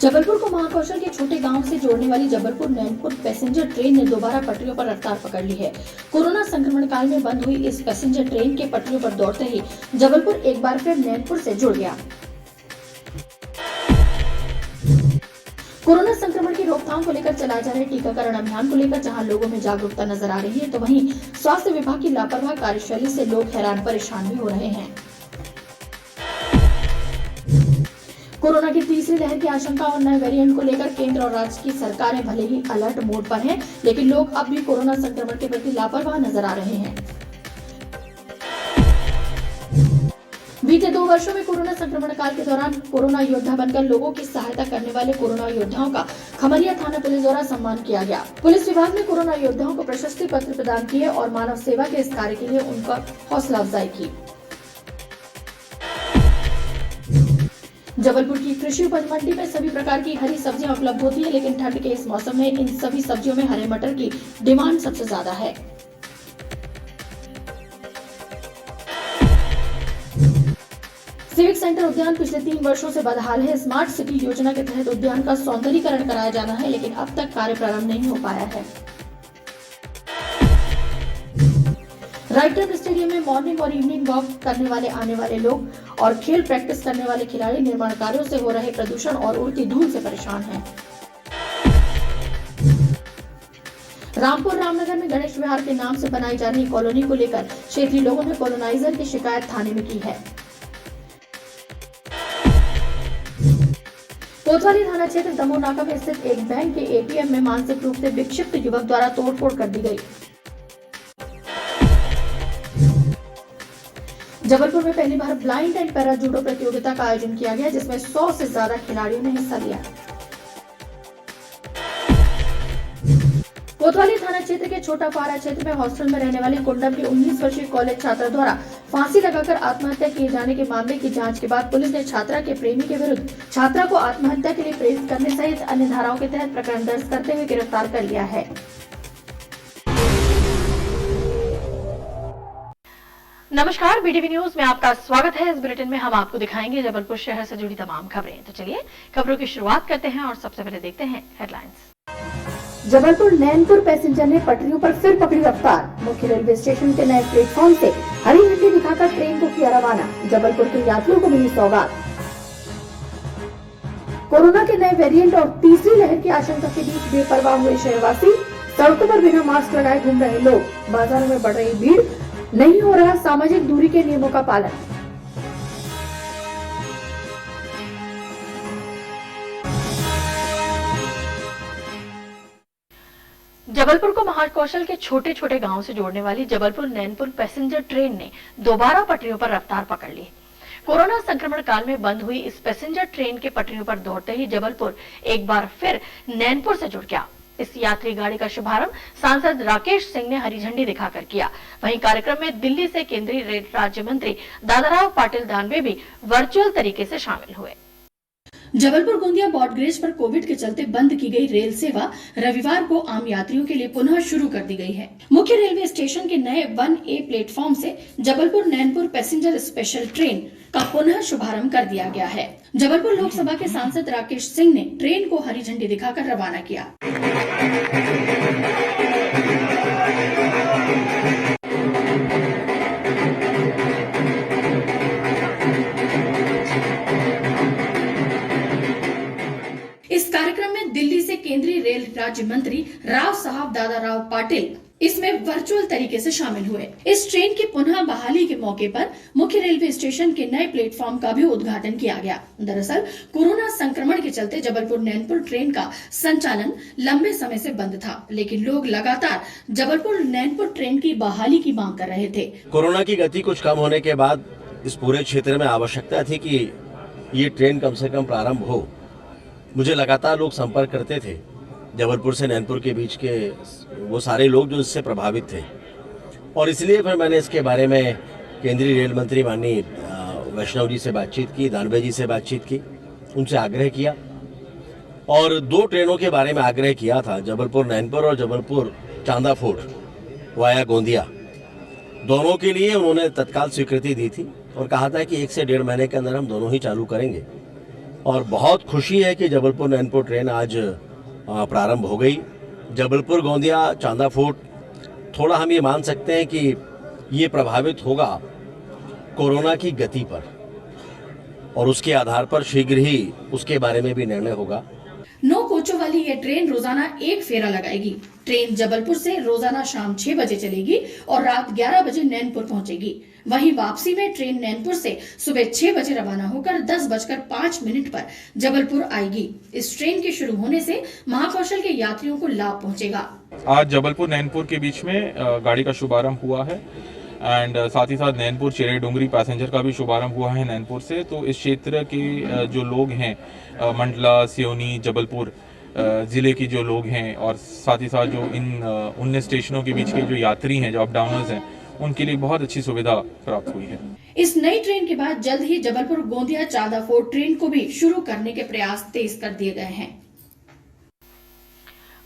जबलपुर को महाकौशल के छोटे गांव से जोड़ने वाली जबलपुर नैनपुर पैसेंजर ट्रेन ने दोबारा पटरियों पर रफ्तार पकड़ ली है। कोरोना संक्रमण काल में बंद हुई इस पैसेंजर ट्रेन के पटरियों पर दौड़ते ही जबलपुर एक बार फिर नैनपुर से जुड़ गया। कोरोना संक्रमण की रोकथाम को लेकर चलाए जा रहे टीकाकरण अभियान को लेकर जहां लोगों में जागरूकता नजर आ रही है, तो वहीं स्वास्थ्य विभाग की लापरवाह कार्यशैली से लोग हैरान परेशान भी हो रहे हैं। कोरोना की तीसरी लहर की आशंका और नए वेरिएंट को लेकर केंद्र और राज्य की सरकारें भले ही अलर्ट मोड पर हैं, लेकिन लोग अब भी कोरोना संक्रमण के प्रति लापरवाह नजर आ रहे हैं। बीते 2 वर्षों में कोरोना संक्रमण काल के दौरान कोरोना योद्धा बनकर लोगों की सहायता करने वाले कोरोना योद्धाओं का खमरिया थाना पुलिस द्वारा सम्मान किया गया। पुलिस विभाग ने कोरोना योद्धाओं को प्रशस्ति पत्र प्रदान किए और मानव सेवा के इस कार्य के लिए उनका हौसला अफजाई की। जबलपुर की कृषि उपज मंडी में सभी प्रकार की हरी सब्जियां उपलब्ध होती है, लेकिन ठंड के इस मौसम में इन सभी सब्जियों में हरे मटर की डिमांड सबसे ज्यादा है। सिविक सेंटर उद्यान पिछले 3 वर्षों से बदहाल है। स्मार्ट सिटी योजना के तहत उद्यान का सौंदर्यीकरण कराया जाना है, लेकिन अब तक कार्य प्रारंभ नहीं हो पाया है। राइटर स्टेडियम में मॉर्निंग और इवनिंग वॉक करने वाले आने वाले लोग और खेल प्रैक्टिस करने वाले खिलाड़ी निर्माण कार्यों से हो रहे प्रदूषण और उड़ती धूल से परेशान हैं। रामपुर रामनगर में गणेश विहार के नाम से बनाई जा रही कॉलोनी को लेकर क्षेत्रीय लोगों ने कॉलोनाइजर की शिकायत थाने में की है। कोतवाली थाना क्षेत्र दमोह नाका में स्थित एक बैंक के एटीएम में मानसिक रूप से विक्षिप्त युवक द्वारा तोड़फोड़ कर दी गई। जबलपुर में पहली बार ब्लाइंड एंड पैरा जूडो प्रतियोगिता का आयोजन किया गया, जिसमें 100 से ज्यादा खिलाड़ियों ने हिस्सा लिया। कोतवाली थाना क्षेत्र के छोटा फारा क्षेत्र में हॉस्टल में रहने वाले कुंडम के 19 वर्षीय कॉलेज छात्रा द्वारा फांसी लगाकर आत्महत्या किए जाने के मामले की जांच के बाद पुलिस ने छात्रा के प्रेमी के विरुद्ध छात्रा को आत्महत्या के लिए प्रेरित करने सहित अन्य धाराओं के तहत प्रकरण दर्ज करते हुए गिरफ्तार कर लिया है। नमस्कार, बीटीवी न्यूज में आपका स्वागत है। इस बुलेटिन में हम आपको दिखाएंगे जबलपुर शहर से जुड़ी तमाम खबरें। तो चलिए खबरों की शुरुआत करते हैं और सबसे पहले देखते हैं हेडलाइंस। जबलपुर नैनपुर पैसेंजर ने पटरियों पर फिर पकड़ी रफ्तार। मुख्य रेलवे स्टेशन के नए प्लेटफॉर्म से हरी झंडी दिखाकर ट्रेन को किया रवाना। जबलपुर के यात्रियों को मिली सौगात। कोरोना के नए वेरिएंट और तीसरी लहर की आशंका के बीच बेपरवाह हुए शहरवासी। सड़कों पर बिना मास्क लगाए घूम रहे लोग। बाजारों में बढ़ रही भीड़। नहीं हो रहा सामाजिक दूरी के नियमों का पालन। जबलपुर को महाकौशल के छोटे छोटे गांव से जोड़ने वाली जबलपुर नैनपुर पैसेंजर ट्रेन ने दोबारा पटरियों पर रफ्तार पकड़ ली। कोरोना संक्रमण काल में बंद हुई इस पैसेंजर ट्रेन के पटरियों पर दौड़ते ही जबलपुर एक बार फिर नैनपुर से जुड़ गया। इस यात्री गाड़ी का शुभारंभ सांसद राकेश सिंह ने हरी झंडी दिखाकर किया। वहीं कार्यक्रम में दिल्ली से केंद्रीय रेल राज्य मंत्री दादाराव पाटिल दानवे भी वर्चुअल तरीके से शामिल हुए। जबलपुर गोंदिया ब्रॉडगेज पर कोविड के चलते बंद की गई रेल सेवा रविवार को आम यात्रियों के लिए पुनः शुरू कर दी गई है। मुख्य रेलवे स्टेशन के नए 1A प्लेटफॉर्म से Jabalpur Nainpur passenger special train का पुनः शुभारंभ कर दिया गया है। जबलपुर लोकसभा के सांसद राकेश सिंह ने ट्रेन को हरी झंडी दिखाकर रवाना किया। इस कार्यक्रम में दिल्ली से केंद्रीय रेल राज्य मंत्री राव साहब दादाराव पाटिल इसमें वर्चुअल तरीके से शामिल हुए। इस ट्रेन की पुनः बहाली के मौके पर मुख्य रेलवे स्टेशन के नए प्लेटफॉर्म का भी उद्घाटन किया गया। दरअसल कोरोना संक्रमण के चलते जबलपुर नैनपुर ट्रेन का संचालन लंबे समय से बंद था, लेकिन लोग लगातार जबलपुर नैनपुर ट्रेन की बहाली की मांग कर रहे थे। कोरोना की गति कुछ कम होने के बाद इस पूरे क्षेत्र में आवश्यकता थी कि ये ट्रेन कम से कम प्रारंभ हो। मुझे लगातार लोग संपर्क करते थे, जबलपुर से नैनपुर के बीच के वो सारे लोग जो इससे प्रभावित थे, और इसलिए फिर मैंने इसके बारे में केंद्रीय रेल मंत्री माननीय वैष्णव जी से बातचीत की, दानवे जी से बातचीत की, उनसे आग्रह किया और 2 ट्रेनों के बारे में आग्रह किया था, जबलपुर नैनपुर और जबलपुर चांदा फोर्ट वाया गोंदिया। दोनों के लिए उन्होंने तत्काल स्वीकृति दी थी और कहा था कि 1 से 1.5 महीने के अंदर हम दोनों ही चालू करेंगे। और बहुत खुशी है कि जबलपुर नैनपुर ट्रेन आज प्रारंभ हो गई। जबलपुर गोंदिया चांदा फोर्ट थोड़ा हम ये मान सकते हैं कि ये प्रभावित होगा कोरोना की गति पर और उसके आधार पर शीघ्र ही उसके बारे में भी निर्णय होगा। 9 कोचों वाली ये ट्रेन रोजाना एक फेरा लगाएगी। ट्रेन जबलपुर से रोजाना शाम 6 बजे चलेगी और रात 11 बजे नैनपुर पहुंचेगी। वहीं वापसी में ट्रेन नैनपुर से सुबह 6 बजे रवाना होकर 10:05 पर जबलपुर आएगी। इस ट्रेन के शुरू होने से महाकौशल के यात्रियों को लाभ पहुंचेगा। आज जबलपुर नैनपुर के बीच में गाड़ी का शुभारंभ हुआ है एंड साथ ही साथ नैनपुर चिरे डोंगरी पैसेंजर का भी शुभारंभ हुआ है नैनपुर से। तो इस क्षेत्र के जो लोग हैं मंडला, सिवनी, जबलपुर ज़िले के जो लोग हैं और साथ ही साथ जो इन 19 स्टेशनों के बीच के जो यात्री हैं, जो अप डाउनर्स हैं, उनके लिए बहुत अच्छी सुविधा प्राप्त हुई है। इस नई ट्रेन के बाद जल्द ही जबलपुर गोंदिया चांदा फोर्ट ट्रेन को भी शुरू करने के प्रयास तेज कर दिए गए हैं।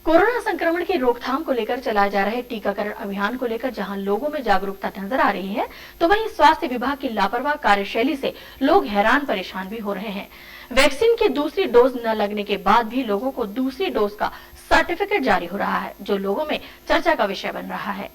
कोरोना संक्रमण की रोकथाम को लेकर चलाए जा रहे टीकाकरण अभियान को लेकर जहां लोगों में जागरूकता नजर आ रही है, तो वहीं स्वास्थ्य विभाग की लापरवाह कार्यशैली से लोग हैरान परेशान भी हो रहे हैं। वैक्सीन की दूसरी डोज न लगने के बाद भी लोगों को दूसरी डोज का सर्टिफिकेट जारी हो रहा है, जो लोगों में चर्चा का विषय बन रहा है।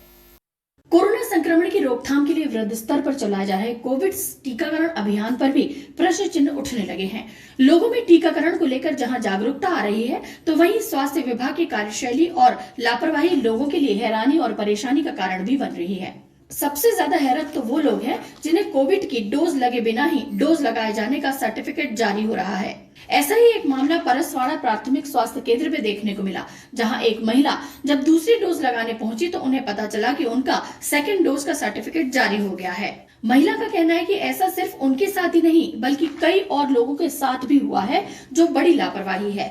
कोरोना संक्रमण की रोकथाम के लिए वृहद स्तर पर चलाए जा रहे कोविड टीकाकरण अभियान पर भी प्रश्न चिन्ह उठने लगे हैं। लोगों में टीकाकरण को लेकर जहां जागरूकता आ रही है, तो वहीं स्वास्थ्य विभाग की कार्यशैली और लापरवाही लोगों के लिए हैरानी और परेशानी का कारण भी बन रही है। सबसे ज्यादा हैरत तो वो लोग हैं जिन्हें कोविड की डोज लगे बिना ही डोज लगाए जाने का सर्टिफिकेट जारी हो रहा है। ऐसा ही एक मामला परसवाड़ा प्राथमिक स्वास्थ्य केंद्र में देखने को मिला, जहां एक महिला जब दूसरी डोज लगाने पहुंची तो उन्हें पता चला कि उनका सेकंड डोज का सर्टिफिकेट जारी हो गया है। महिला का कहना है कि ऐसा सिर्फ उनके साथ ही नहीं बल्कि कई और लोगों के साथ भी हुआ है, जो बड़ी लापरवाही है।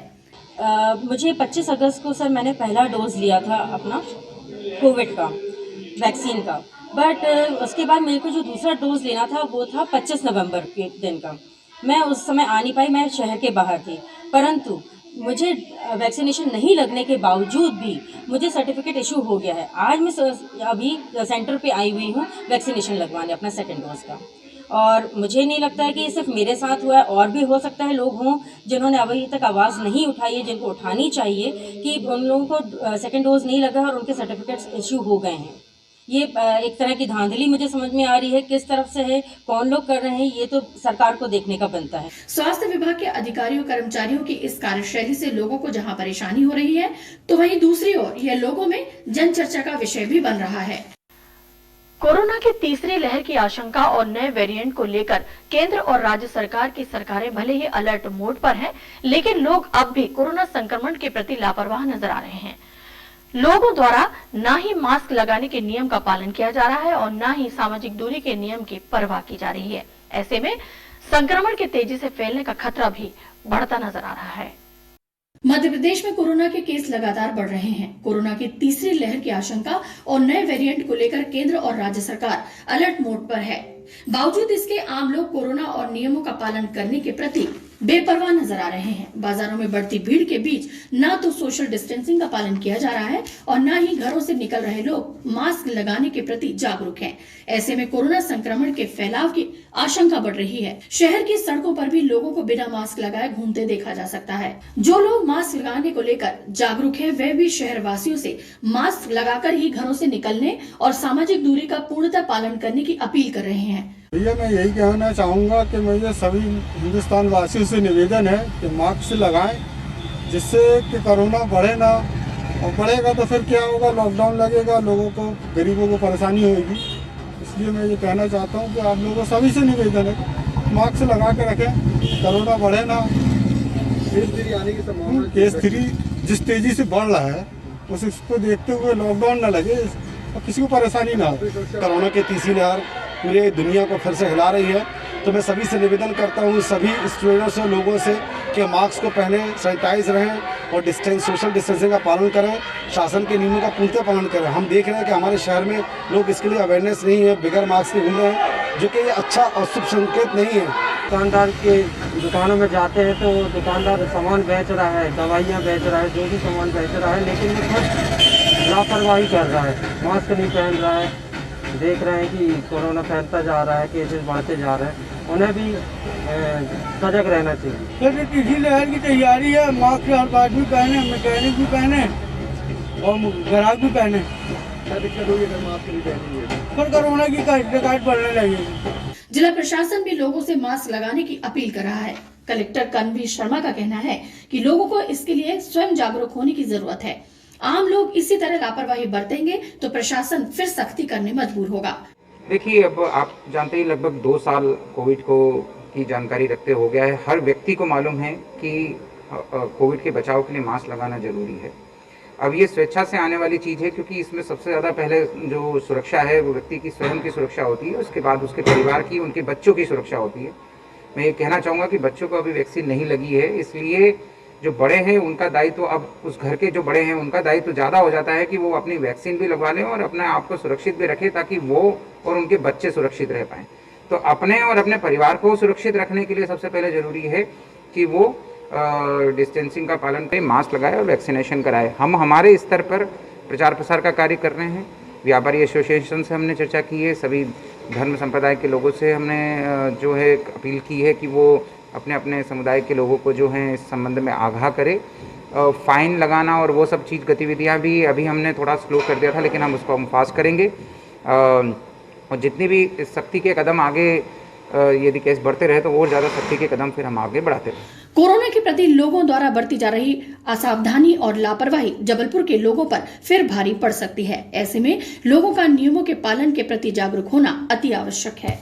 मुझे 25 अगस्त को सर मैंने पहला डोज लिया था अपना कोविड का वैक्सीन का, बट उसके बाद मेरे को जो दूसरा डोज लेना था वो था 25 नवंबर के दिन का। मैं उस समय आ नहीं पाई, मैं शहर के बाहर थी, परंतु मुझे वैक्सीनेशन नहीं लगने के बावजूद भी मुझे सर्टिफिकेट इशू हो गया है। आज मैं अभी सेंटर पे आई हुई हूँ वैक्सीनेशन लगवाने अपना सेकंड डोज का, और मुझे नहीं लगता है कि ये सिर्फ मेरे साथ हुआ है, और भी हो सकता है लोग हों जिन्होंने अभी तक आवाज़ नहीं उठाई है, जिनको उठानी चाहिए कि उन लोगों को सेकंड डोज नहीं लगा और उनके सर्टिफिकेट्स इशू हो गए हैं। ये एक तरह की धांधली मुझे समझ में आ रही है, किस तरफ से है, कौन लोग कर रहे हैं, ये तो सरकार को देखने का बनता है। स्वास्थ्य विभाग के अधिकारियों कर्मचारियों की इस कार्यशैली से लोगों को जहां परेशानी हो रही है, तो वहीं दूसरी ओर यह लोगों में जन चर्चा का विषय भी बन रहा है। कोरोना की तीसरी लहर की आशंका और नए वेरिएंट को लेकर केंद्र और राज्य सरकार की सरकारें भले ही अलर्ट मोड पर हैं, लेकिन लोग अब भी कोरोना संक्रमण के प्रति लापरवाह नजर आ रहे हैं। लोगों द्वारा न ही मास्क लगाने के नियम का पालन किया जा रहा है और न ही सामाजिक दूरी के नियम की परवाह की जा रही है। ऐसे में संक्रमण के तेजी से फैलने का खतरा भी बढ़ता नजर आ रहा है। मध्य प्रदेश में कोरोना के केस लगातार बढ़ रहे हैं। कोरोना की तीसरी लहर की आशंका और नए वेरिएंट को लेकर केंद्र और राज्य सरकार अलर्ट मोड पर है। बावजूद इसके आम लोग कोरोना और नियमों का पालन करने के प्रति बेपरवाह नजर आ रहे हैं। बाजारों में बढ़ती भीड़ के बीच न तो सोशल डिस्टेंसिंग का पालन किया जा रहा है और न ही घरों से निकल रहे लोग मास्क लगाने के प्रति जागरूक हैं। ऐसे में कोरोना संक्रमण के फैलाव की आशंका बढ़ रही है। शहर की सड़कों पर भी लोगों को बिना मास्क लगाए घूमते देखा जा सकता है। जो लोग मास्क लगाने को लेकर जागरूक हैं, वे भी शहर वासियों से मास्क लगाकर ही घरों से निकलने और सामाजिक दूरी का पूर्णतः पालन करने की अपील कर रहे हैं। भैया मैं यही कहना चाहूँगा कि मुझे सभी हिंदुस्तान वासियों से निवेदन है कि मास्क लगाएं, जिससे कि कोरोना बढ़े ना, और बढ़ेगा तो फिर क्या होगा, लॉकडाउन लगेगा, लोगों को, गरीबों को परेशानी होगी। इसलिए मैं ये कहना चाहता हूँ कि आप लोगों सभी से निवेदन है मास्क लगा के रखें, कोरोना बढ़े ना। केस 3 आने की संभावना, केस 3 जिस तेज़ी से बढ़ रहा है उसको देखते हुए लॉकडाउन ना लगे और किसी को परेशानी ना हो। कोरोना की तीसरी लहर पूरे दुनिया को फिर से हिला रही है, तो मैं सभी से निवेदन करता हूँ, सभी स्टूडेंट्स और लोगों से, कि मास्क को पहने, सैनिटाइज रहें और सोशल डिस्टेंसिंग का पालन करें, शासन के नियमों का पूर्णतः पालन करें। हम देख रहे हैं कि हमारे शहर में लोग इसके लिए अवेयरनेस नहीं है, बगैर मास्क के घूम रहे हैं, जो कि अच्छा और शुभ संकेत नहीं है। दुकानदार के दुकानों में जाते हैं तो दुकानदार सामान बेच रहा है, दवाइयाँ बेच रहा है, जो भी सामान बेच रहा है, लेकिन वो खुद लापरवाही कर रहा है, मास्क नहीं पहन रहा है। देख रहे हैं कि कोरोना फैलता जा रहा है, केसेस बढ़ते जा रहे हैं, उन्हें भी सजग रहना चाहिए। फिर तीसरी लहर की तैयारी है, मास्क हर आदमी पहने, मैकेनिक भी पहने और ग्राहक भी पहने। क्या दिक्कत होगी अगर मास्क नहीं पहनेंगे? फिर कोरोना की शिकायत बढ़ने लगेगी। जिला प्रशासन भी लोगों से मास्क लगाने की अपील कर रहा है। कलेक्टर करणवीर शर्मा का कहना है कि लोगों को इसके लिए स्वयं जागरूक होने की जरूरत है। आम लोग इसी तरह लापरवाही बरतेंगे तो प्रशासन फिर सख्ती करने मजबूर होगा। देखिए, अब आप जानते ही लगभग 2 साल कोविड को की जानकारी रखते हो गया है। हर व्यक्ति को मालूम है कि कोविड के बचाव के लिए मास्क लगाना जरूरी है। अब ये स्वेच्छा से आने वाली चीज़ है, क्योंकि इसमें सबसे ज़्यादा पहले जो सुरक्षा है वो व्यक्ति की स्वयं की सुरक्षा होती है, उसके बाद उसके परिवार की, उनके बच्चों की सुरक्षा होती है। मैं ये कहना चाहूँगा कि बच्चों को अभी वैक्सीन नहीं लगी है, इसलिए जो बड़े हैं उनका दायित्व, अब उस घर के जो बड़े हैं उनका दायित्व ज़्यादा हो जाता है कि वो अपनी वैक्सीन भी लगवा लें और अपने आप को सुरक्षित भी रखें, ताकि वो और उनके बच्चे सुरक्षित रह पाएँ। तो अपने और अपने परिवार को सुरक्षित रखने के लिए सबसे पहले ज़रूरी है कि वो डिस्टेंसिंग का पालन करें, मास्क लगाए और वैक्सीनेशन कराए। हम हमारे स्तर पर प्रचार प्रसार का कार्य कर रहे हैं। व्यापारी एसोसिएशन से हमने चर्चा की है, सभी धर्म संप्रदाय के लोगों से हमने जो है अपील की है कि वो अपने अपने समुदाय के लोगों को जो है इस संबंध में आगाह करे। फाइन लगाना और वो सब चीज़ गतिविधियाँ भी अभी हमने थोड़ा स्लो कर दिया था, लेकिन हम उसको हम फास्ट करेंगे। और जितनी भी सख्ती के कदम आगे यदि केस बढ़ते रहे तो और ज़्यादा सख्ती के कदम फिर हम आगे बढ़ाते रहे। कोरोना के प्रति लोगों द्वारा बरती जा रही असावधानी और लापरवाही जबलपुर के लोगों पर फिर भारी पड़ सकती है। ऐसे में लोगों का नियमों के पालन के प्रति जागरूक होना अति आवश्यक है।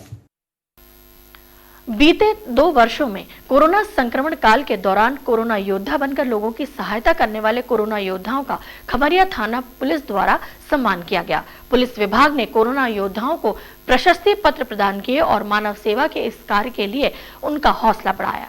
बीते 2 वर्षों में कोरोना संक्रमण काल के दौरान कोरोना योद्धा बनकर लोगों की सहायता करने वाले कोरोना योद्धाओं का खमरिया थाना पुलिस द्वारा सम्मान किया गया। पुलिस विभाग ने कोरोना योद्धाओं को प्रशस्ति पत्र प्रदान किए और मानव सेवा के इस कार्य के लिए उनका हौसला बढ़ाया।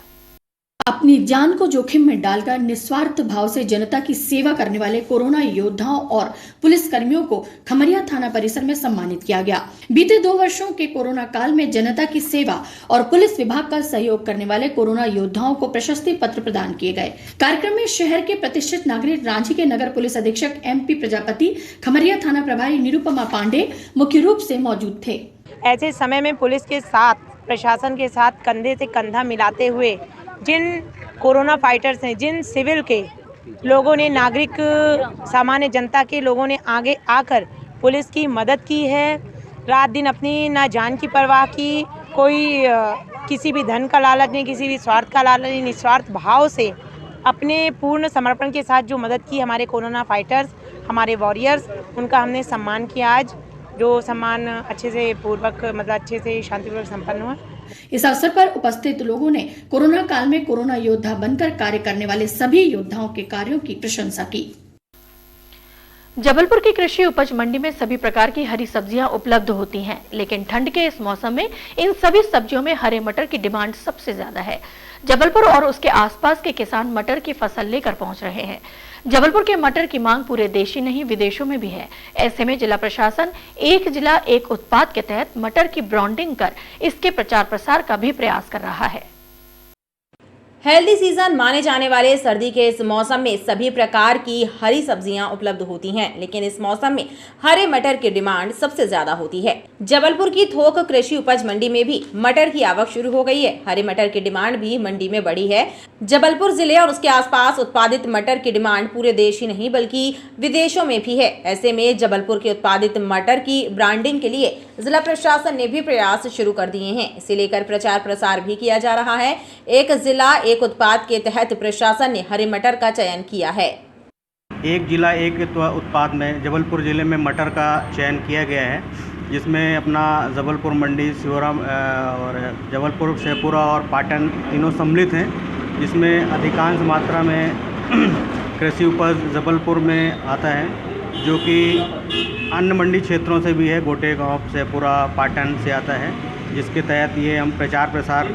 अपनी जान को जोखिम में डालकर निस्वार्थ भाव से जनता की सेवा करने वाले कोरोना योद्धाओं और पुलिस कर्मियों को खमरिया थाना परिसर में सम्मानित किया गया। बीते 2 वर्षों के कोरोना काल में जनता की सेवा और पुलिस विभाग का सहयोग करने वाले कोरोना योद्धाओं को प्रशस्ति पत्र प्रदान किए गए। कार्यक्रम में शहर के प्रतिष्ठित नागरिक रांची के नगर पुलिस अधीक्षक MP प्रजापति, खमरिया थाना प्रभारी निरुपमा पांडे मुख्य रूप से मौजूद थे। ऐसे समय में पुलिस के साथ, प्रशासन के साथ कंधे से कंधा मिलाते हुए जिन कोरोना फाइटर्स हैं, जिन सिविल के लोगों ने, नागरिक सामान्य जनता के लोगों ने आगे आकर पुलिस की मदद की है। रात दिन अपनी ना जान की परवाह की, कोई किसी भी धन का लालच नहीं, किसी भी स्वार्थ का लालच नहीं, निस्वार्थ भाव से अपने पूर्ण समर्पण के साथ जो मदद की हमारे कोरोना फाइटर्स, हमारे वॉरियर्स, उनका हमने सम्मान किया आज, जो सम्मान अच्छे से पूर्वक, मतलब अच्छे से शांतिपूर्वक संपन्न हुआ। इस अवसर पर उपस्थित लोगों ने कोरोना काल में कोरोना योद्धा बनकर कार्य करने वाले सभी योद्धाओं के कार्यों की प्रशंसा की। जबलपुर की कृषि उपज मंडी में सभी प्रकार की हरी सब्जियां उपलब्ध होती हैं, लेकिन ठंड के इस मौसम में इन सभी सब्जियों में हरे मटर की डिमांड सबसे ज्यादा है। जबलपुर और उसके आसपास के किसान मटर की फसल लेकर पहुंच रहे हैं। जबलपुर के मटर की मांग पूरे देश ही नहीं विदेशों में भी है। ऐसे में जिला प्रशासन एक जिला एक उत्पाद के तहत मटर की ब्रांडिंग कर इसके प्रचार प्रसार का भी प्रयास कर रहा है। हेल्दी सीजन माने जाने वाले सर्दी के इस मौसम में सभी प्रकार की हरी सब्जियां उपलब्ध होती हैं, लेकिन इस मौसम में हरे मटर की डिमांड सबसे ज्यादा होती है। जबलपुर की थोक कृषि उपज मंडी में भी मटर की आवक शुरू हो गई है। हरे मटर की डिमांड भी मंडी में बढ़ी है। जबलपुर जिले और उसके आसपास उत्पादित मटर की डिमांड पूरे देश ही नहीं बल्कि विदेशों में भी है। ऐसे में जबलपुर के उत्पादित मटर की ब्रांडिंग के लिए जिला प्रशासन ने भी प्रयास शुरू कर दिए हैं। इसे लेकर प्रचार प्रसार भी किया जा रहा है। एक जिला एक उत्पाद के तहत प्रशासन ने हरे मटर का चयन किया है। एक जिला एक उत्पाद में जबलपुर जिले में मटर का चयन किया गया है, जिसमें अपना जबलपुर मंडी, सिहोरा और जबलपुर, शेखपुरा और पाटन तीनों सम्मिलित हैं, जिसमें अधिकांश मात्रा में कृषि उपज जबलपुर में आता है, जो कि अन्य मंडी क्षेत्रों से भी है, गोटेगांव, शेखपुरा, पाटन से आता है, जिसके तहत ये हम प्रचार प्रसार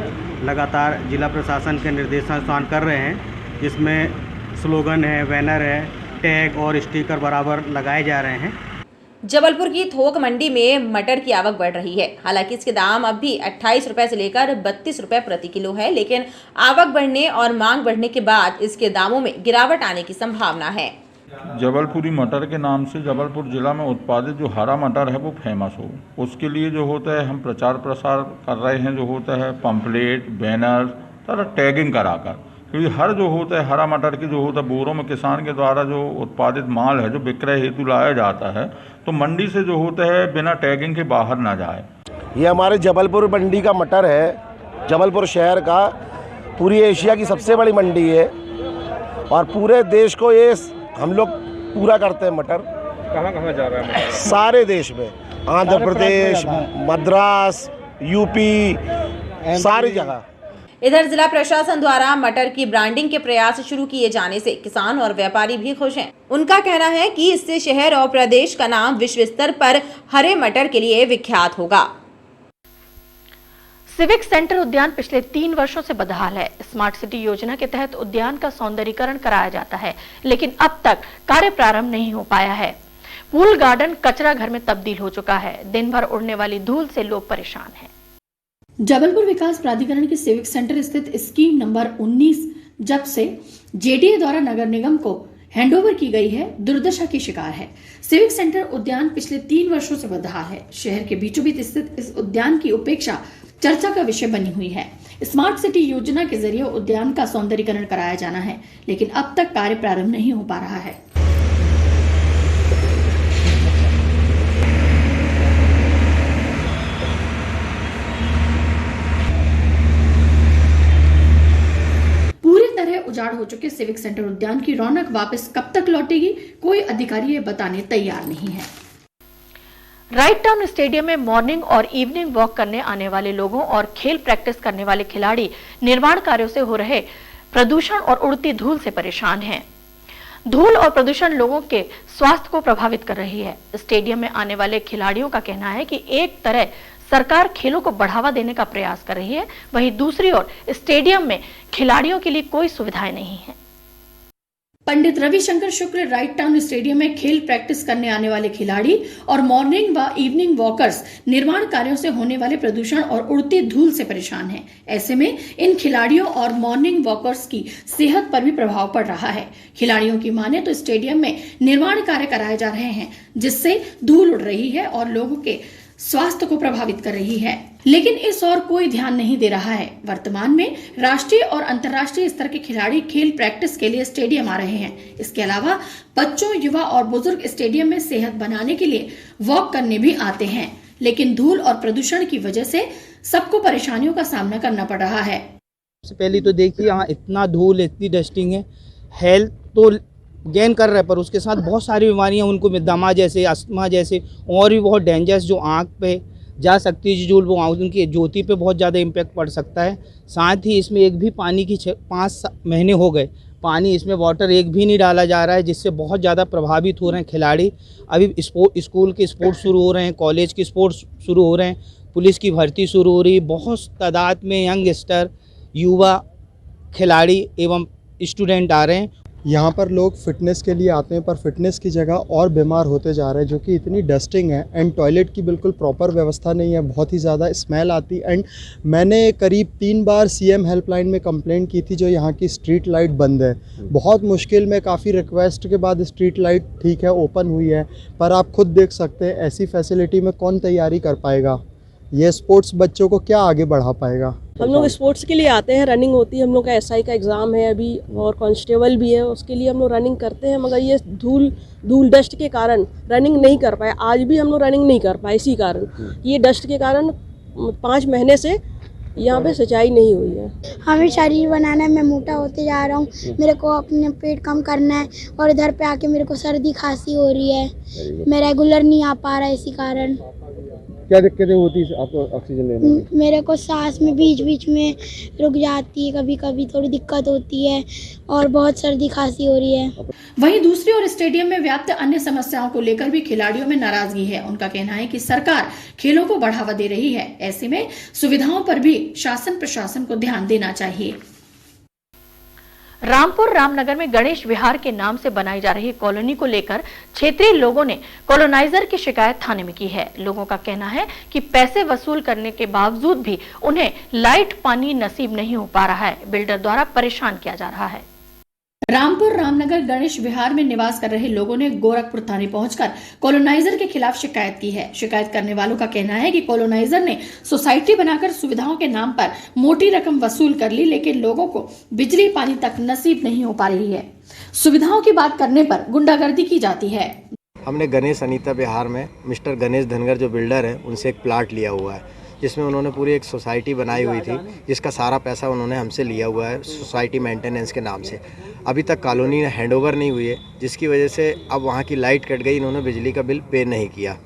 लगातार जिला प्रशासन के निर्देशानुसार कर रहे हैं, जिसमें स्लोगन है, बैनर है, टैग और स्टिकर बराबर लगाए जा रहे हैं। जबलपुर की थोक मंडी में मटर की आवक बढ़ रही है। हालांकि इसके दाम अब भी 28 रुपए से लेकर 32 रुपए प्रति किलो है, लेकिन आवक बढ़ने और मांग बढ़ने के बाद इसके दामों में गिरावट आने की संभावना है। जबलपुरी मटर के नाम से जबलपुर ज़िला में उत्पादित जो हरा मटर है वो फेमस हो, उसके लिए जो होता है हम प्रचार प्रसार कर रहे हैं। जो होता है पंपलेट, बैनर, सारा टैगिंग कराकर, क्योंकि हर जो होता है हरा मटर की जो होता है बोरों में किसान के द्वारा जो उत्पादित माल है जो विक्रय हेतु लाया जाता है, तो मंडी से जो होता है बिना टैगिंग के बाहर ना जाए। ये हमारे जबलपुर मंडी का मटर है, जबलपुर शहर का पूरी एशिया की सबसे बड़ी मंडी है और पूरे देश को ये हम लोग पूरा करते हैं। मटर कहाँ कहाँ जा रहा है मटर? सारे देश में, आंध्र प्रदेश, मद्रास, यूपी, सारी जगह। इधर जिला प्रशासन द्वारा मटर की ब्रांडिंग के प्रयास शुरू किए जाने से किसान और व्यापारी भी खुश हैं। उनका कहना है कि इससे शहर और प्रदेश का नाम विश्व स्तर पर हरे मटर के लिए विख्यात होगा। सिविक सेंटर उद्यान पिछले 3 वर्षों से बदहाल है। स्मार्ट सिटी योजना के तहत उद्यान का सौंदर्यीकरण कराया जाता है, लेकिन अब तक कार्य प्रारंभ नहीं हो पाया है। पूल गार्डन कचरा घर में तब्दील हो चुका है। दिन भर उड़ने वाली धूल से लोग परेशान हैं। जबलपुर विकास प्राधिकरण के सिविक सेंटर स्थित स्कीम नंबर 19 जब से जेडीए द्वारा नगर निगम को हैंडओवर की गई है, दुर्दशा की शिकार है। सिविक सेंटर उद्यान पिछले 3 वर्षों से बदहाल है। शहर के बीचों बीच स्थित इस उद्यान की उपेक्षा चर्चा का विषय बनी हुई है। स्मार्ट सिटी योजना के जरिए उद्यान का सौंदर्यीकरण कराया जाना है, लेकिन अब तक कार्य प्रारंभ नहीं हो पा रहा है। पूरी तरह उजाड़ हो चुके सिविक सेंटर उद्यान की रौनक वापस कब तक लौटेगी, कोई अधिकारी ये बताने तैयार नहीं है। राइट टाउन स्टेडियम में मॉर्निंग और इवनिंग वॉक करने आने वाले लोगों और खेल प्रैक्टिस करने वाले खिलाड़ी निर्माण कार्यों से हो रहे प्रदूषण और उड़ती धूल से परेशान हैं। धूल और प्रदूषण लोगों के स्वास्थ्य को प्रभावित कर रही है। स्टेडियम में आने वाले खिलाड़ियों का कहना है कि एक तरह सरकार खेलों को बढ़ावा देने का प्रयास कर रही है, वहीं दूसरी ओर स्टेडियम में खिलाड़ियों के लिए कोई सुविधाएं नहीं है। Pandit Ravishankar Shukla right town stadium में खेल प्रैक्टिस करने आने वाले खिलाड़ी और मॉर्निंग व इवनिंग वॉकर्स निर्माण कार्यों से होने वाले प्रदूषण और उड़ती धूल से परेशान हैं। ऐसे में इन खिलाड़ियों और मॉर्निंग वॉकर्स की सेहत पर भी प्रभाव पड़ रहा है। खिलाड़ियों की माने तो स्टेडियम में निर्माण कार्य कराए जा रहे हैं, जिससे धूल उड़ रही है और लोगों के स्वास्थ्य को प्रभावित कर रही है, लेकिन इस ओर कोई ध्यान नहीं दे रहा है। वर्तमान में राष्ट्रीय और अंतर्राष्ट्रीय स्तर के खिलाड़ी खेल प्रैक्टिस के लिए स्टेडियम आ रहे हैं। इसके अलावा बच्चों, युवा और बुजुर्ग स्टेडियम में सेहत बनाने के लिए वॉक करने भी आते हैं, लेकिन धूल और प्रदूषण की वजह से सबको परेशानियों का सामना करना पड़ रहा है। सबसे पहले तो देखिए यहाँ इतना धूल, इतनी डस्टिंग है। हेल्थ तो गेन कर रहे हैं, पर उसके साथ बहुत सारी बीमारियां उनको दमा जैसे, अस्थमा जैसे और भी बहुत डेंजरस जो आँख पे जा सकती है धूल, वो उनकी ज्योति पे बहुत ज़्यादा इम्पैक्ट पड़ सकता है। साथ ही इसमें एक भी पानी की 5 महीने हो गए, पानी इसमें वाटर एक भी नहीं डाला जा रहा है, जिससे बहुत ज़्यादा प्रभावित हो रहे हैं खिलाड़ी। अभी स्कूल के स्पोर्ट्स शुरू हो रहे हैं, कॉलेज के स्पोर्ट्स शुरू हो रहे हैं, पुलिस की भर्ती शुरू हो रही है। बहुत तादाद में यंगस्टर, युवा खिलाड़ी एवं स्टूडेंट आ रहे हैं। यहाँ पर लोग फिटनेस के लिए आते हैं, पर फिटनेस की जगह और बीमार होते जा रहे हैं, जो कि इतनी डस्टिंग है एंड टॉयलेट की बिल्कुल प्रॉपर व्यवस्था नहीं है, बहुत ही ज़्यादा स्मेल आती। एंड मैंने करीब 3 बार CM हेल्पलाइन में कंप्लेंट की थी, जो यहाँ की स्ट्रीट लाइट बंद है। बहुत मुश्किल में काफ़ी रिक्वेस्ट के बाद स्ट्रीट लाइट ठीक है ओपन हुई है, पर आप खुद देख सकते हैं ऐसी फैसिलिटी में कौन तैयारी कर पाएगा। ये स्पोर्ट्स बच्चों को क्या आगे बढ़ा पाएगा। हम लोग स्पोर्ट्स के लिए आते हैं, रनिंग होती है, हम लोग का SI का एग्ज़ाम है अभी और कांस्टेबल भी है, उसके लिए हम लोग रनिंग करते हैं, मगर ये धूल डस्ट के कारण रनिंग नहीं कर पाए। आज भी हम लोग रनिंग नहीं कर पाए इसी कारण, ये डस्ट के कारण 5 महीने से यहाँ पे सिंचाई नहीं हुई है। हमें शरीर बनाना है, मैं मोटा होते जा रहा हूँ, मेरे को अपने पेट कम करना है और इधर पे आके मेरे को सर्दी खांसी हो रही है, मैं रेगुलर नहीं आ पा रहा इसी कारण। क्या दिक्कतें होती है आपको ऑक्सीजन लेने में? मेरे को सांस में बीच बीच में रुक जाती है, कभी कभी थोड़ी दिक्कत होती है और बहुत सर्दी खांसी हो रही है। वहीं दूसरी ओर स्टेडियम में व्याप्त अन्य समस्याओं को लेकर भी खिलाड़ियों में नाराजगी है। उनका कहना है कि सरकार खेलों को बढ़ावा दे रही है, ऐसे में सुविधाओं पर भी शासन प्रशासन को ध्यान देना चाहिए। रामपुर रामनगर में गणेश विहार के नाम से बनाई जा रही कॉलोनी को लेकर क्षेत्रीय लोगों ने कॉलोनाइजर की शिकायत थाने में की है। लोगों का कहना है कि पैसे वसूल करने के बावजूद भी उन्हें लाइट पानी नसीब नहीं हो पा रहा है। बिल्डर द्वारा परेशान किया जा रहा है। रामपुर रामनगर गणेश विहार में निवास कर रहे लोगों ने गोरखपुर थाने पहुंचकर कॉलोनाइजर के खिलाफ शिकायत की है। शिकायत करने वालों का कहना है कि कॉलोनाइजर ने सोसाइटी बनाकर सुविधाओं के नाम पर मोटी रकम वसूल कर ली, लेकिन लोगों को बिजली पानी तक नसीब नहीं हो पा रही है। सुविधाओं की बात करने पर गुंडागर्दी की जाती है। हमने गणेश अनीता बिहार में मिस्टर गणेश धनगर जो बिल्डर है उनसे एक प्लाट लिया हुआ है, जिसमें उन्होंने पूरी एक सोसाइटी बनाई हुई थी, जिसका सारा पैसा उन्होंने हमसे लिया हुआ है सोसाइटी मेंटेनेंस के नाम से। अभी तक कॉलोनी हैंडओवर नहीं हुई है, जिसकी वजह से अब वहाँ की लाइट कट गई, इन्होंने बिजली का बिल पे नहीं किया।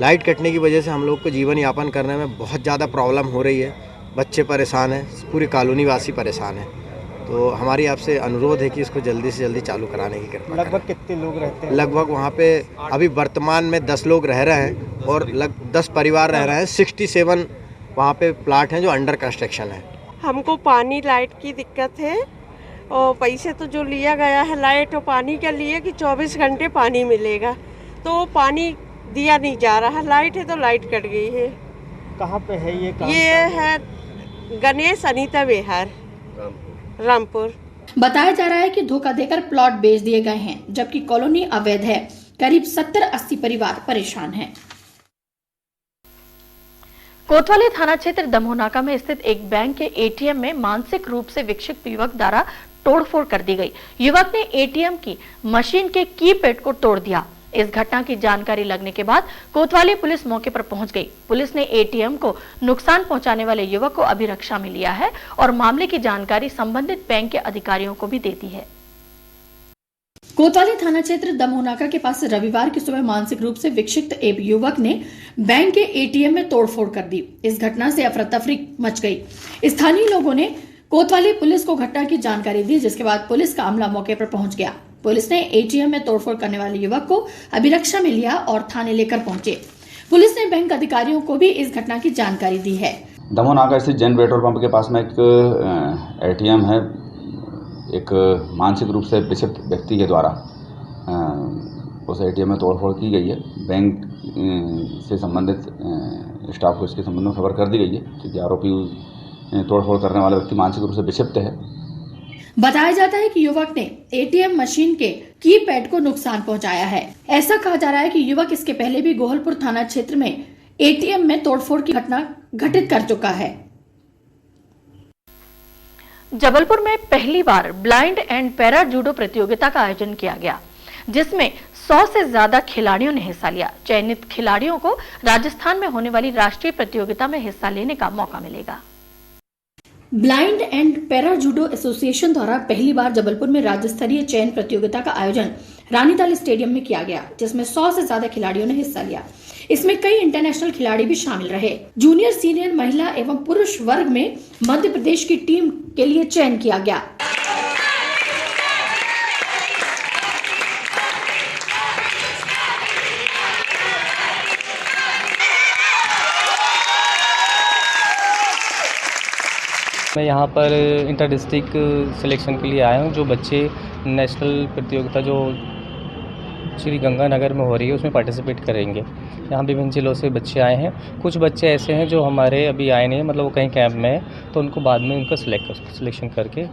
लाइट कटने की वजह से हम लोग को जीवन यापन करने में बहुत ज़्यादा प्रॉब्लम हो रही है। बच्चे परेशान हैं, पूरी कॉलोनी वासी परेशान है। तो हमारी आपसे अनुरोध है कि इसको जल्दी से जल्दी चालू कराने की कृपा। लगभग कितने लोग रहते हैं? लगभग वहाँ पे अभी वर्तमान में 10 लोग रह रहे हैं और 10 परिवार रह रहे हैं। 67 वहाँ पे प्लाट हैं जो अंडर कंस्ट्रक्शन है। हमको पानी लाइट की दिक्कत है और पैसे तो जो लिया गया है लाइट और पानी के लिए कि 24 घंटे पानी मिलेगा, तो पानी दिया नहीं जा रहा। लाइट है तो लाइट कट गई है। कहाँ पे है ये? है गणेश अनीता विहार, रामपुर। बताया जा रहा है कि धोखा देकर प्लॉट बेच दिए गए हैं, जबकि कॉलोनी अवैध है। करीब 70-80 परिवार परेशान हैं। कोतवाली थाना क्षेत्र दमोनाका में स्थित एक बैंक के एटीएम में मानसिक रूप से विक्षिप्त युवक द्वारा तोड़फोड़ कर दी गई। युवक ने एटीएम की मशीन के कीपैड को तोड़ दिया। इस घटना की जानकारी लगने के बाद कोतवाली पुलिस मौके पर पहुंच गई। पुलिस ने एटीएम को नुकसान पहुंचाने वाले युवक को अभिरक्षा में लिया है और मामले की जानकारी संबंधित बैंक के अधिकारियों को भी दे दी है। कोतवाली थाना क्षेत्र दमोनाका के पास रविवार की सुबह मानसिक रूप से विक्षिप्त एक युवक ने बैंक के एटीएम में तोड़फोड़ कर दी। इस घटना से अफरा तफरी मच गई। स्थानीय लोगों ने कोतवाली पुलिस को घटना की जानकारी दी, जिसके बाद पुलिस का अमला मौके पर पहुंच गया। पुलिस ने एटीएम में तोड़फोड़ करने वाले युवक को अभिरक्षा में लिया और थाने लेकर पहुंचे। पुलिस ने बैंक अधिकारियों को भी इस घटना की जानकारी दी है। दमोनाका स्थित जैन पेट्रोल पंप के पास में एक एटीएम है। एक मानसिक रूप से विक्षिप्त व्यक्ति के द्वारा उस एटीएम में तोड़फोड़ की गई है। बैंक से संबंधित स्टाफ को इसके संबंध में खबर कर दी गई है, क्योंकि आरोपी तोड़फोड़ करने वाला व्यक्ति मानसिक रूप से विक्षिप्त है। बताया जाता है कि युवक ने एटीएम मशीन के कीपैड को नुकसान पहुंचाया है। ऐसा कहा जा रहा है कि युवक इसके पहले भी गोहलपुर थाना क्षेत्र में एटीएम में तोड़फोड़ की घटना घटित कर चुका है। जबलपुर में पहली बार ब्लाइंड एंड पैरा जूडो प्रतियोगिता का आयोजन किया गया, जिसमें 100 से ज्यादा खिलाड़ियों ने हिस्सा लिया। चयनित खिलाड़ियों को राजस्थान में होने वाली राष्ट्रीय प्रतियोगिता में हिस्सा लेने का मौका मिलेगा। Blind and para judo association द्वारा पहली बार जबलपुर में राज्य स्तरीय चयन प्रतियोगिता का आयोजन रानीताल स्टेडियम में किया गया, जिसमें 100 से ज्यादा खिलाड़ियों ने हिस्सा लिया। इसमें कई इंटरनेशनल खिलाड़ी भी शामिल रहे। जूनियर, सीनियर, महिला एवं पुरुष वर्ग में मध्य प्रदेश की टीम के लिए चयन किया गया। मैं यहाँ पर इंटर डिस्ट्रिक्ट सिलेक्शन के लिए आया हूँ। जो बच्चे नेशनल प्रतियोगिता जो श्री गंगानगर में हो रही है उसमें पार्टिसिपेट करेंगे। यहाँ विभिन्न जिलों से बच्चे आए हैं। कुछ बच्चे ऐसे हैं जो हमारे अभी आए नहीं, मतलब वो कहीं कैंप में है, तो उनको बाद में उनका सिलेक्शन करके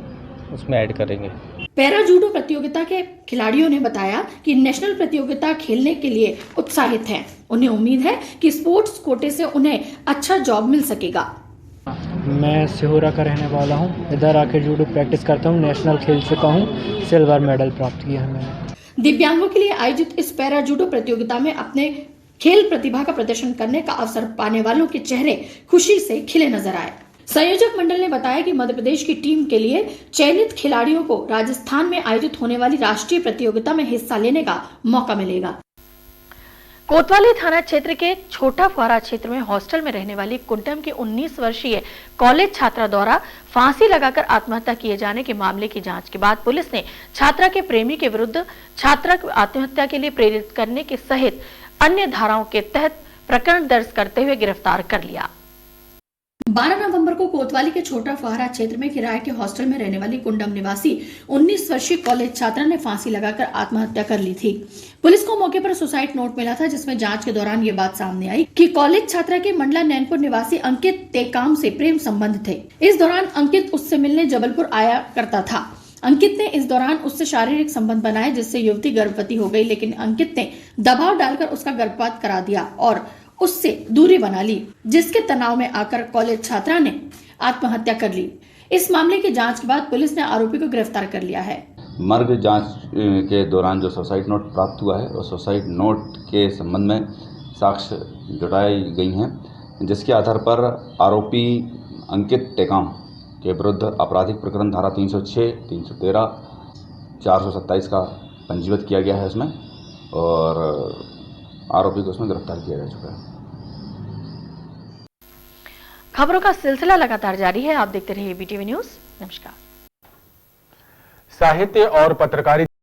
उसमें ऐड करेंगे। पैरा जूडो प्रतियोगिता के खिलाड़ियों ने बताया कि नेशनल प्रतियोगिता खेलने के लिए उत्साहित हैं। उन्हें उम्मीद है कि स्पोर्ट्स कोटे से उन्हें अच्छा जॉब मिल सकेगा। मैं सिहोरा का रहने वाला हूँ। इधर आकर जूडो प्रैक्टिस करता हूँ। नेशनल खेल चुका हूँ, सिल्वर मेडल प्राप्त किया है मैंने। दिव्यांगों के लिए आयोजित इस पैरा जूडो प्रतियोगिता में अपने खेल प्रतिभा का प्रदर्शन करने का अवसर पाने वालों के चेहरे खुशी से खिले नजर आए। संयोजक मंडल ने बताया कि मध्य प्रदेश की टीम के लिए चयनित खिलाड़ियों को राजस्थान में आयोजित होने वाली राष्ट्रीय प्रतियोगिता में हिस्सा लेने का मौका मिलेगा। कोतवाली थाना क्षेत्र के छोटा फुआरा क्षेत्र में हॉस्टल में रहने वाली कुंटम की 19 वर्षीय कॉलेज छात्रा द्वारा फांसी लगाकर आत्महत्या किए जाने के मामले की जांच के बाद पुलिस ने छात्रा के प्रेमी के विरुद्ध छात्रा को आत्महत्या के लिए प्रेरित करने के सहित अन्य धाराओं के तहत प्रकरण दर्ज करते हुए गिरफ्तार कर लिया। 12 नवंबर को कोतवाली के छोटा फुहारा क्षेत्र में किराए के हॉस्टल में रहने वाली कुंडम निवासी 19 वर्षीय कॉलेज छात्रा ने फांसी लगाकर आत्महत्या कर ली थी। पुलिस को मौके पर सुसाइड नोट मिला था, जिसमें जांच के दौरान ये बात सामने आई कि कॉलेज छात्रा के मंडला नैनपुर निवासी अंकित टेकाम से प्रेम संबंध थे। इस दौरान अंकित उससे मिलने जबलपुर आया करता था। अंकित ने इस दौरान उससे शारीरिक संबंध बनाए जिससे युवती गर्भवती हो गई, लेकिन अंकित ने दबाव डालकर उसका गर्भपात करा दिया और उससे दूरी बना ली, जिसके तनाव में आकर कॉलेज छात्रा ने आत्महत्या कर ली। इस मामले की जांच के बाद पुलिस ने आरोपी को गिरफ्तार कर लिया है। मर्ग जांच के दौरान जो सुसाइड नोट प्राप्त हुआ है और सुसाइड नोट के संबंध में साक्ष्य जुटाई गई हैं, जिसके आधार पर आरोपी अंकित टेकाम के विरुद्ध आपराधिक प्रकरण धारा 306, 313, 427 का पंजीबद्ध किया गया है इसमें, और आरोपी को उसमें गिरफ्तार किया जा चुका है। खबरों का सिलसिला लगातार जारी है, आप देखते रहिए BTV न्यूज। नमस्कार। साहित्य और पत्रकारिता